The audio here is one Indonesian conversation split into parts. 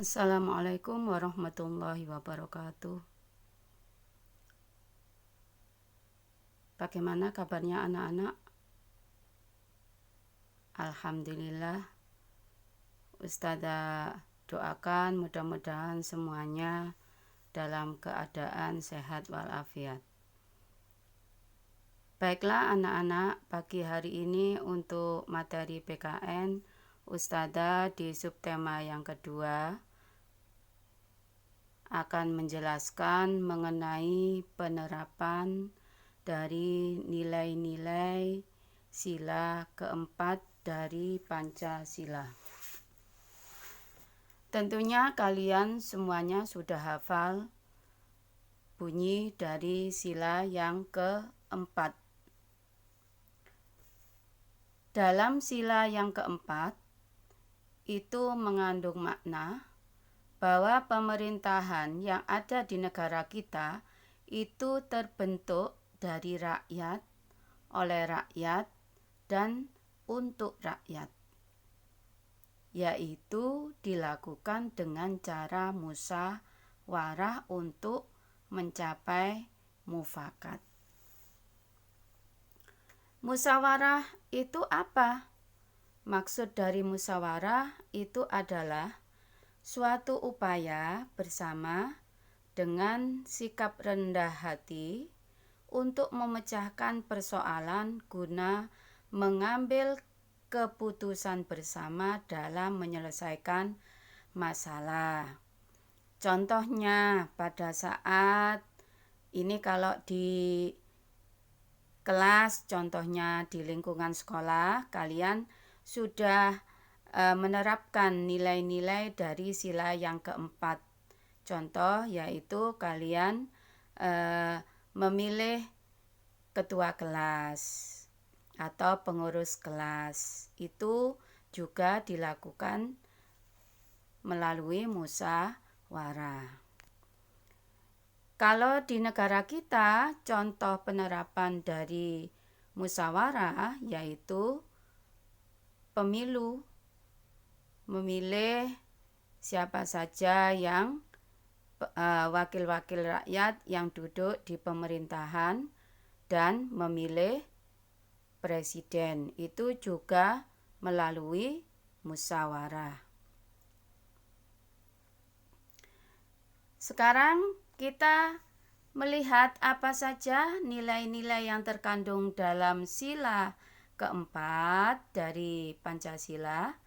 Assalamualaikum warahmatullahi wabarakatuh. Bagaimana kabarnya anak-anak? Alhamdulillah, Ustazah doakan mudah-mudahan semuanya dalam keadaan sehat walafiat. Baiklah anak-anak, pagi hari ini untuk materi PKN Ustazah di subtema yang kedua akan menjelaskan mengenai penerapan dari nilai-nilai sila keempat dari Pancasila. Tentunya kalian semuanya sudah hafal bunyi dari sila yang keempat. Dalam sila yang keempat itu mengandung makna bahwa pemerintahan yang ada di negara kita itu terbentuk dari rakyat, oleh rakyat, dan untuk rakyat, yaitu dilakukan dengan cara musyawarah untuk mencapai mufakat. Musyawarah itu apa? Maksud dari musyawarah itu adalah suatu upaya bersama dengan sikap rendah hati untuk memecahkan persoalan guna mengambil keputusan bersama dalam menyelesaikan masalah. Contohnya pada saat ini kalau di kelas, contohnya di lingkungan sekolah, kalian sudah menerapkan nilai-nilai dari sila yang keempat. Contoh yaitu kalian memilih ketua kelas atau pengurus kelas. Itu juga dilakukan melalui musyawarah. Kalau di negara kita, contoh penerapan dari musyawarah yaitu pemilu, memilih siapa saja yang wakil-wakil rakyat yang duduk di pemerintahan dan memilih presiden. Itu juga melalui musyawarah. Sekarang kita melihat apa saja nilai-nilai yang terkandung dalam sila keempat dari Pancasila.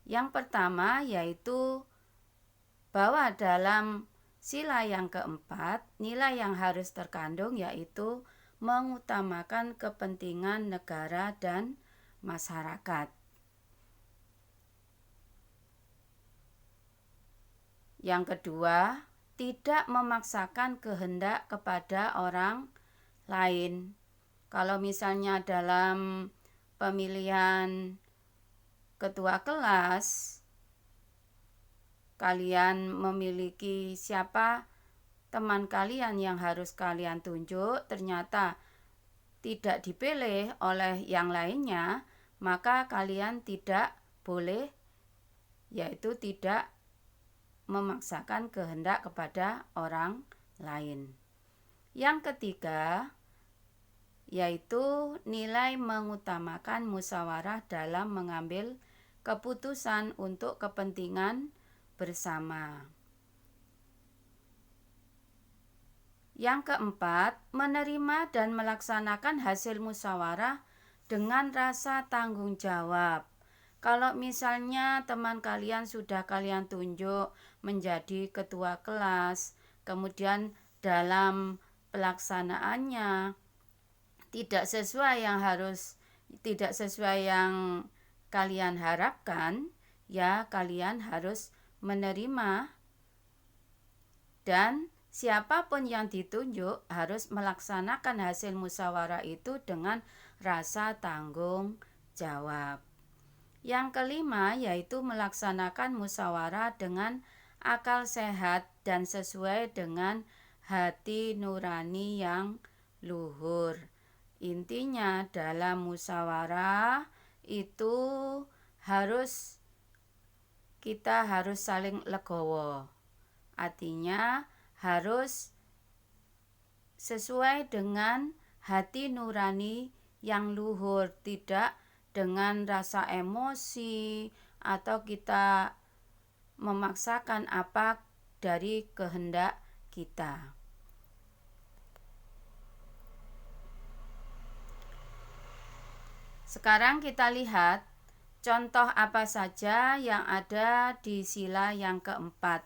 Yang pertama yaitu bahwa dalam sila yang keempat, nilai yang harus terkandung yaitu mengutamakan kepentingan negara dan masyarakat. Yang kedua, tidak memaksakan kehendak kepada orang lain. Kalau misalnya dalam pemilihan ketua kelas, kalian memiliki siapa teman kalian yang harus kalian tunjuk, ternyata tidak dipilih oleh yang lainnya, maka kalian tidak boleh, yaitu tidak memaksakan kehendak kepada orang lain. Yang ketiga, yaitu nilai mengutamakan musyawarah dalam mengambil keputusan untuk kepentingan bersama. Yang keempat, menerima dan melaksanakan hasil musyawarah dengan rasa tanggung jawab. Kalau misalnya teman kalian sudah kalian tunjuk menjadi ketua kelas, kemudian dalam pelaksanaannya tidak sesuai yang kalian harapkan, ya kalian harus menerima dan siapapun yang ditunjuk harus melaksanakan hasil musyawarah itu dengan rasa tanggung jawab. Yang kelima yaitu melaksanakan musyawarah dengan akal sehat dan sesuai dengan hati nurani yang luhur. Intinya dalam musyawarah itu harus kita harus saling legowo. Artinya harus sesuai dengan hati nurani yang luhur, tidak dengan rasa emosi atau kita memaksakan apa dari kehendak kita. Sekarang kita lihat contoh apa saja yang ada di sila yang keempat.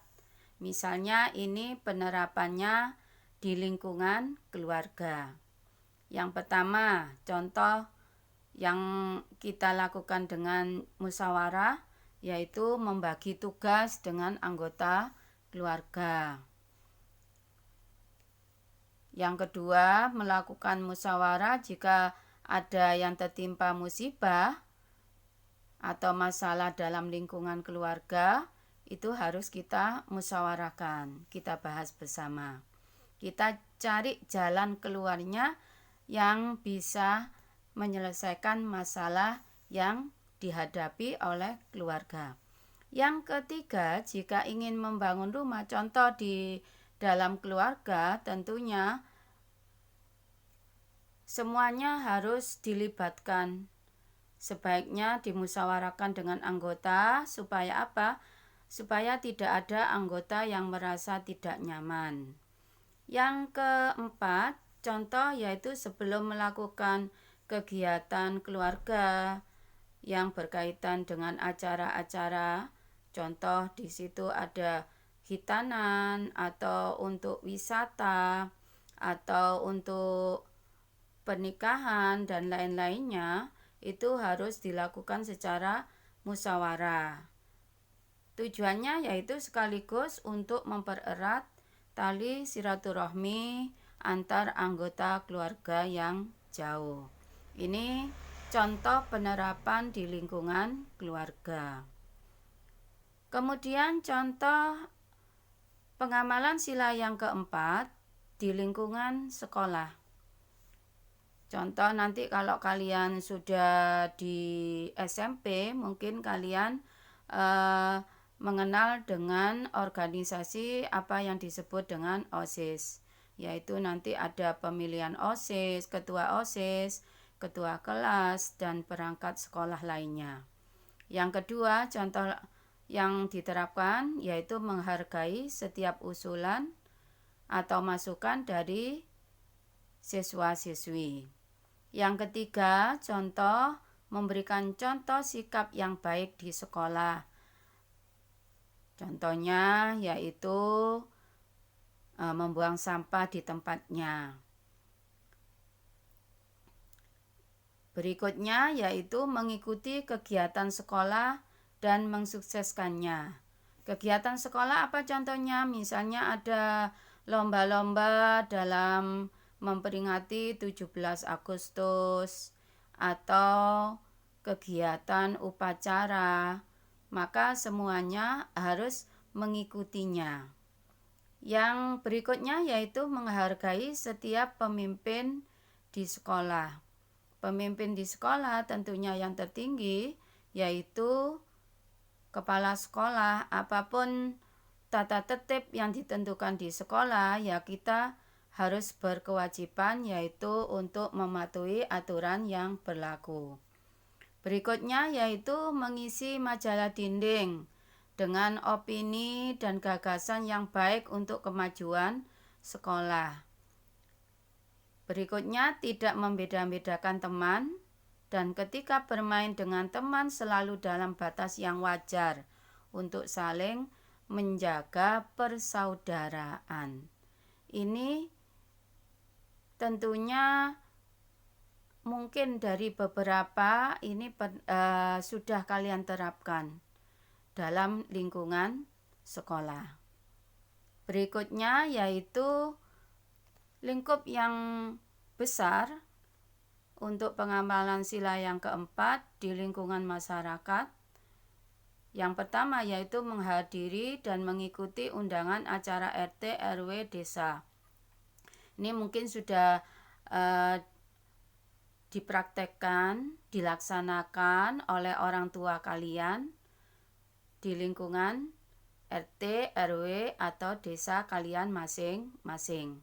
Misalnya ini penerapannya di lingkungan keluarga. Yang pertama, contoh yang kita lakukan dengan musyawarah yaitu membagi tugas dengan anggota keluarga. Yang kedua, melakukan musyawarah jika ada yang tertimpa musibah atau masalah dalam lingkungan keluarga, itu harus kita musyawarahkan, kita bahas bersama. Kita cari jalan keluarnya yang bisa menyelesaikan masalah yang dihadapi oleh keluarga. Yang ketiga, jika ingin membangun rumah, contoh di dalam keluarga, tentunya semuanya harus dilibatkan. Sebaiknya dimusyawarahkan dengan anggota supaya apa? Supaya tidak ada anggota yang merasa tidak nyaman. Yang keempat, contoh yaitu sebelum melakukan kegiatan keluarga yang berkaitan dengan acara-acara, contoh di situ ada hitanan atau untuk wisata atau untuk pernikahan dan lain-lainnya, itu harus dilakukan secara musyawarah. Tujuannya yaitu sekaligus untuk mempererat tali silaturahmi antar anggota keluarga yang jauh. Ini contoh penerapan di lingkungan keluarga. Kemudian contoh pengamalan sila yang keempat di lingkungan sekolah. Contoh nanti kalau kalian sudah di SMP, mungkin kalian mengenal dengan organisasi apa yang disebut dengan OSIS. Yaitu nanti ada pemilihan OSIS, ketua kelas, dan perangkat sekolah lainnya. Yang kedua, contoh yang diterapkan yaitu menghargai setiap usulan atau masukan dari siswa-siswi. Yang ketiga, contoh memberikan contoh sikap yang baik di sekolah. Contohnya yaitu membuang sampah di tempatnya. Berikutnya yaitu mengikuti kegiatan sekolah dan mensukseskannya. Kegiatan sekolah apa contohnya? Misalnya ada lomba-lomba dalam memperingati 17 Agustus atau kegiatan upacara, maka semuanya harus mengikutinya. Yang berikutnya yaitu menghargai setiap pemimpin di sekolah. Pemimpin di sekolah tentunya yang tertinggi yaitu kepala sekolah. Apapun tata tertib yang ditentukan di sekolah, ya kita harus berkewajiban yaitu untuk mematuhi aturan yang berlaku. Berikutnya yaitu mengisi majalah dinding dengan opini dan gagasan yang baik untuk kemajuan sekolah. Berikutnya tidak membeda-bedakan teman, dan ketika bermain dengan teman selalu dalam batas yang wajar untuk saling menjaga persaudaraan. Ini tentunya mungkin dari beberapa ini sudah kalian terapkan dalam lingkungan sekolah. Berikutnya yaitu lingkup yang besar untuk pengamalan sila yang keempat di lingkungan masyarakat. Yang pertama yaitu menghadiri dan mengikuti undangan acara RT RW desa. Ini mungkin sudah dipraktekkan, dilaksanakan oleh orang tua kalian di lingkungan RT, RW, atau desa kalian masing-masing.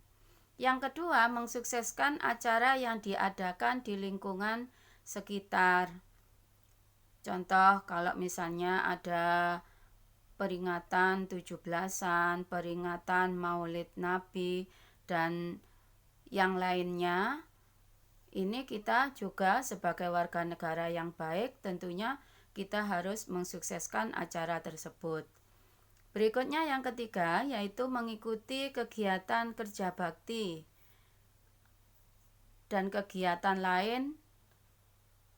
Yang kedua, mensukseskan acara yang diadakan di lingkungan sekitar. Contoh, kalau misalnya ada peringatan 17-an, peringatan Maulid Nabi, dan yang lainnya, ini kita juga sebagai warga negara yang baik tentunya kita harus mensukseskan acara tersebut. Berikutnya yang ketiga yaitu mengikuti kegiatan kerja bakti dan kegiatan lain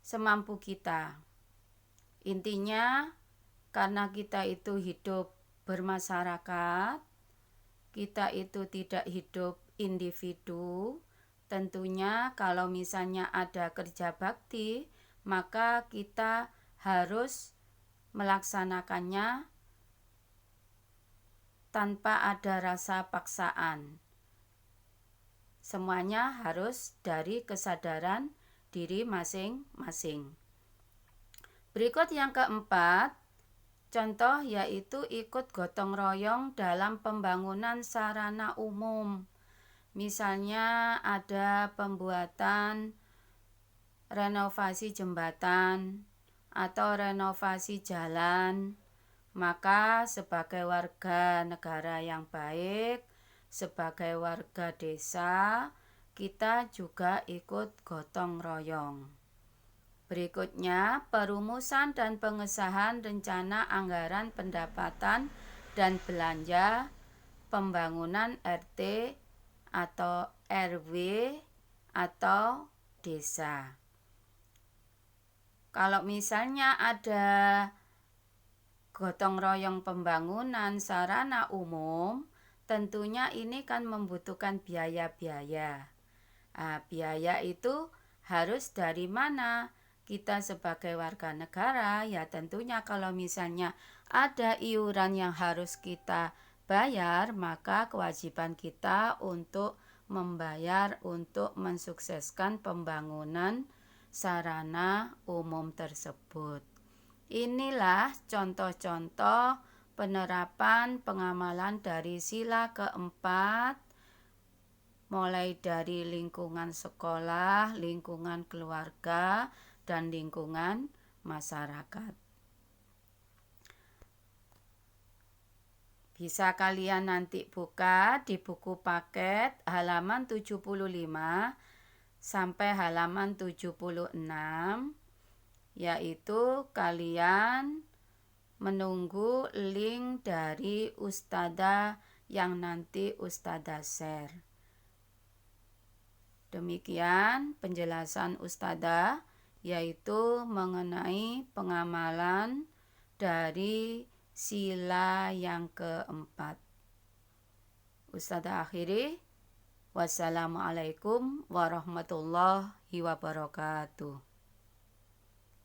semampu kita. Intinya karena kita itu hidup bermasyarakat, kita itu tidak hidup individu, tentunya kalau misalnya ada kerja bakti, maka kita harus melaksanakannya tanpa ada rasa paksaan. Semuanya harus dari kesadaran diri masing-masing. Berikut yang keempat, contoh yaitu ikut gotong royong dalam pembangunan sarana umum. Misalnya ada pembuatan renovasi jembatan atau renovasi jalan. Maka sebagai warga negara yang baik, sebagai warga desa, kita juga ikut gotong royong. Berikutnya, perumusan dan pengesahan rencana anggaran pendapatan dan belanja pembangunan RT atau RW atau desa. Kalau misalnya ada gotong royong pembangunan sarana umum, tentunya ini kan membutuhkan biaya-biaya. Biaya itu harus dari mana? Kita sebagai warga negara, ya tentunya kalau misalnya ada iuran yang harus kita bayar, maka kewajiban kita untuk membayar untuk mensukseskan pembangunan sarana umum tersebut. Inilah contoh-contoh penerapan pengamalan dari sila keempat, mulai dari lingkungan sekolah, lingkungan keluarga, dan lingkungan masyarakat. Bisa kalian nanti buka di buku paket halaman 75 sampai halaman 76. Yaitu kalian menunggu link dari ustadzah yang nanti ustadzah share. Demikian penjelasan ustadzah yaitu mengenai pengamalan dari sila yang keempat. Ustadzah akhiri, wassalamualaikum warahmatullahi wabarakatuh.